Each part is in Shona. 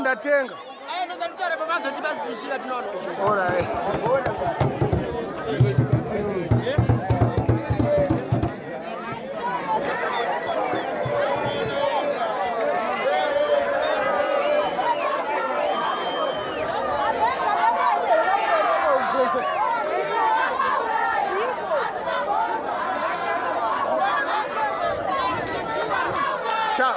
Ndatenga. All right. Shot.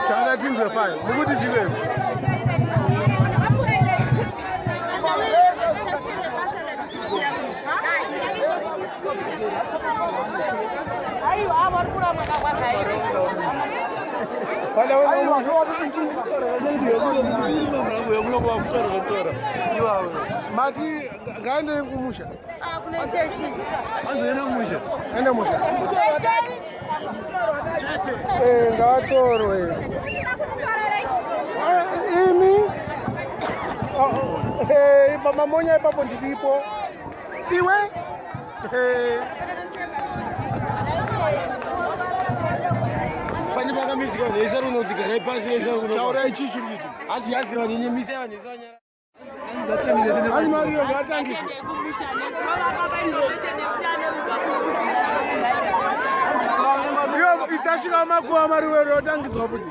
Chana things were fine. What did you do? Mati, ganda kumusha. Enda musha. Ngatoro imi. Mama monya papo ndilipo. Iwe? Pani baka miziko nezaro nodigara pasi nezaro. Chaura ichichi kuti. Asi vanyenye mise vanezanya. Asi Mario gatangisi. Yo isashika makuwa Mario rotangidzwa kuti.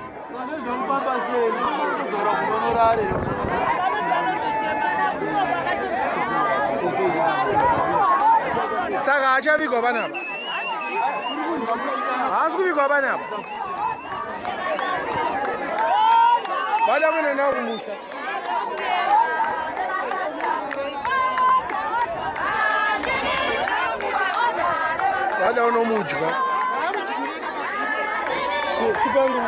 Saka achavigwa panapa. Haasi kuvigwa panapa. Vada kuenda kumusha. Vada unomudya. Sipangu.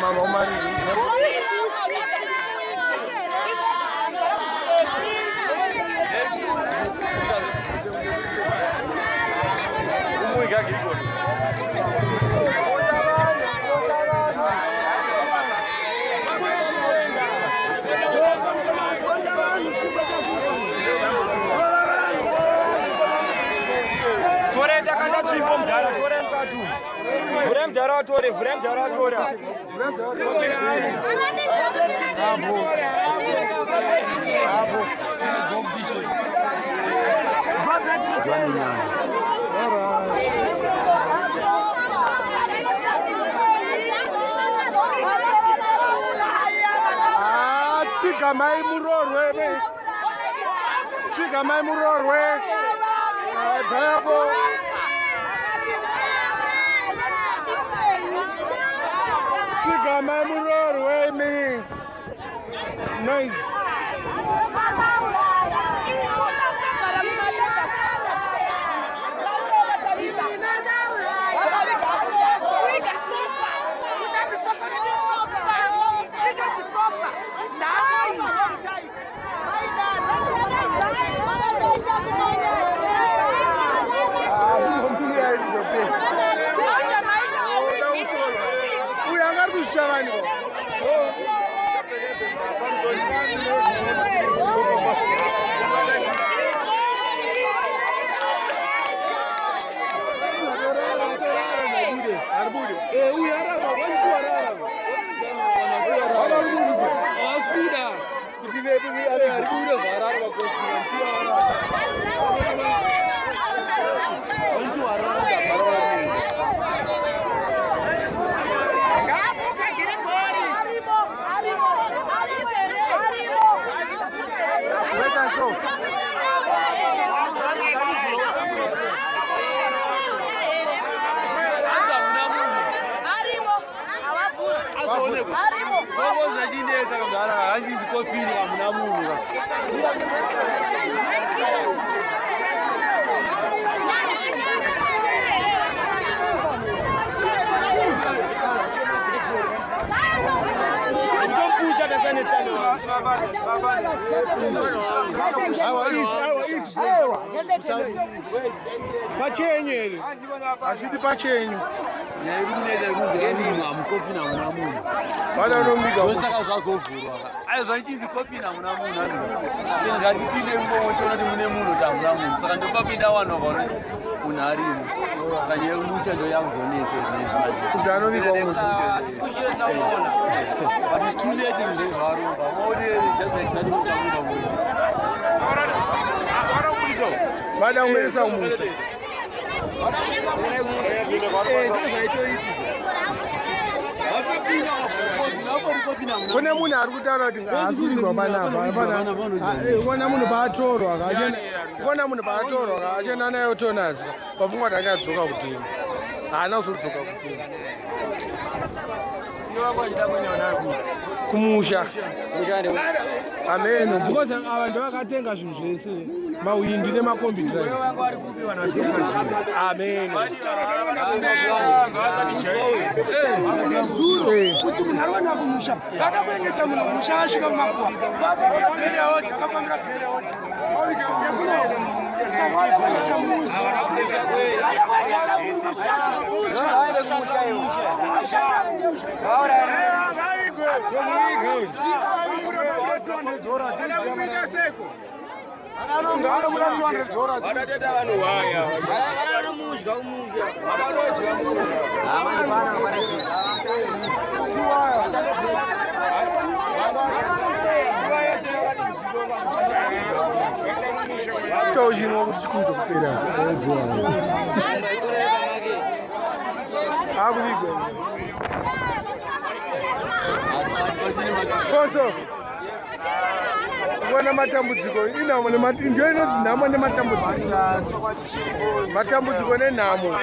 Mama Omar. Nice. Pachenye. Ashiti pachenye. Kune munhu ari kutaura kuti ngaasurizwa panapa kona munhu paatorwa achenda nayo tonazika pafungwa kuti akadzoka kutini haana kuzodzoka kutini kumusha ameno because ava ndovakatenga zvinhu zvese mawindi nemakombiyuta ameno kuti munhu ariwana kumusha vakakuengesa munhu kumusha asvika kumakuwa akapambira bhereoti Wana matambudziko inamo ndio inoti nhamo nematambudziko matambudziko nenhamo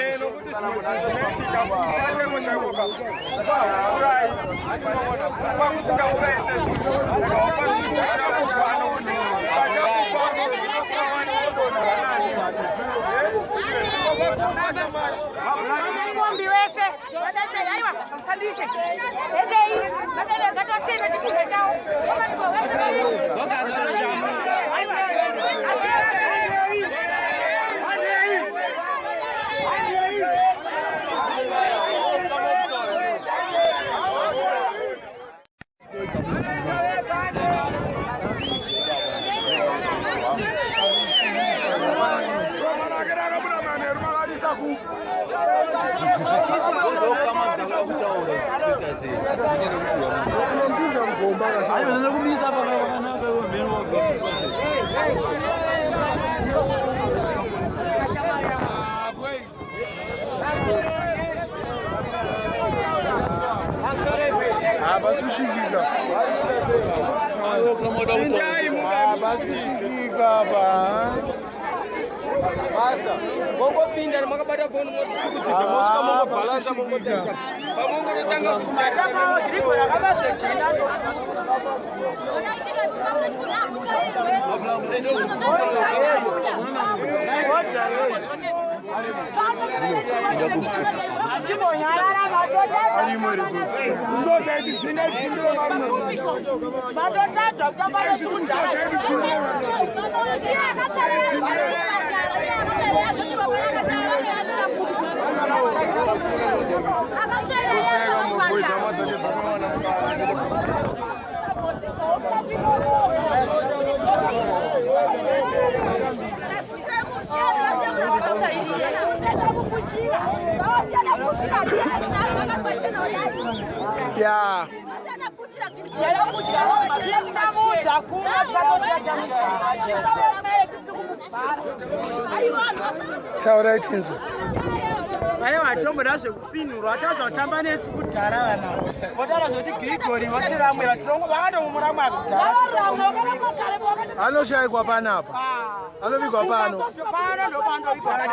Masa, mongo pindah makabada kono kukutika moska mongo balansa mongo tenga. Bamongo tanga kumata kwa siriko ya kabashe china. Yeah. Taura itinzo. Ayo atombo dasho kufinurwa atazo tamba nesikudhara vana. Votara zoti Grigori votiramwe vatirongo vakatomumuramwe akudhara. Anoshayikwa panapa. Anobigwa pano. Pano ndopando ipana.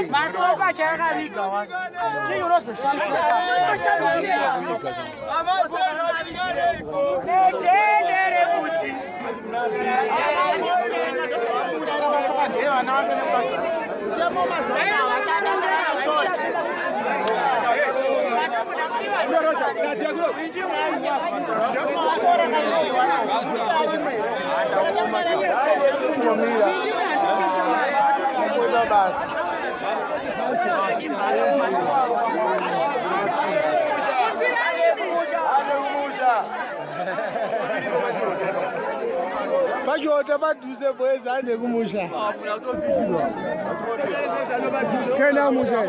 Masoko achakaviga wa. Chii unozoshandisa. Netendere kuti. Pachota padhuze bweza ande kumusha. Tena musha.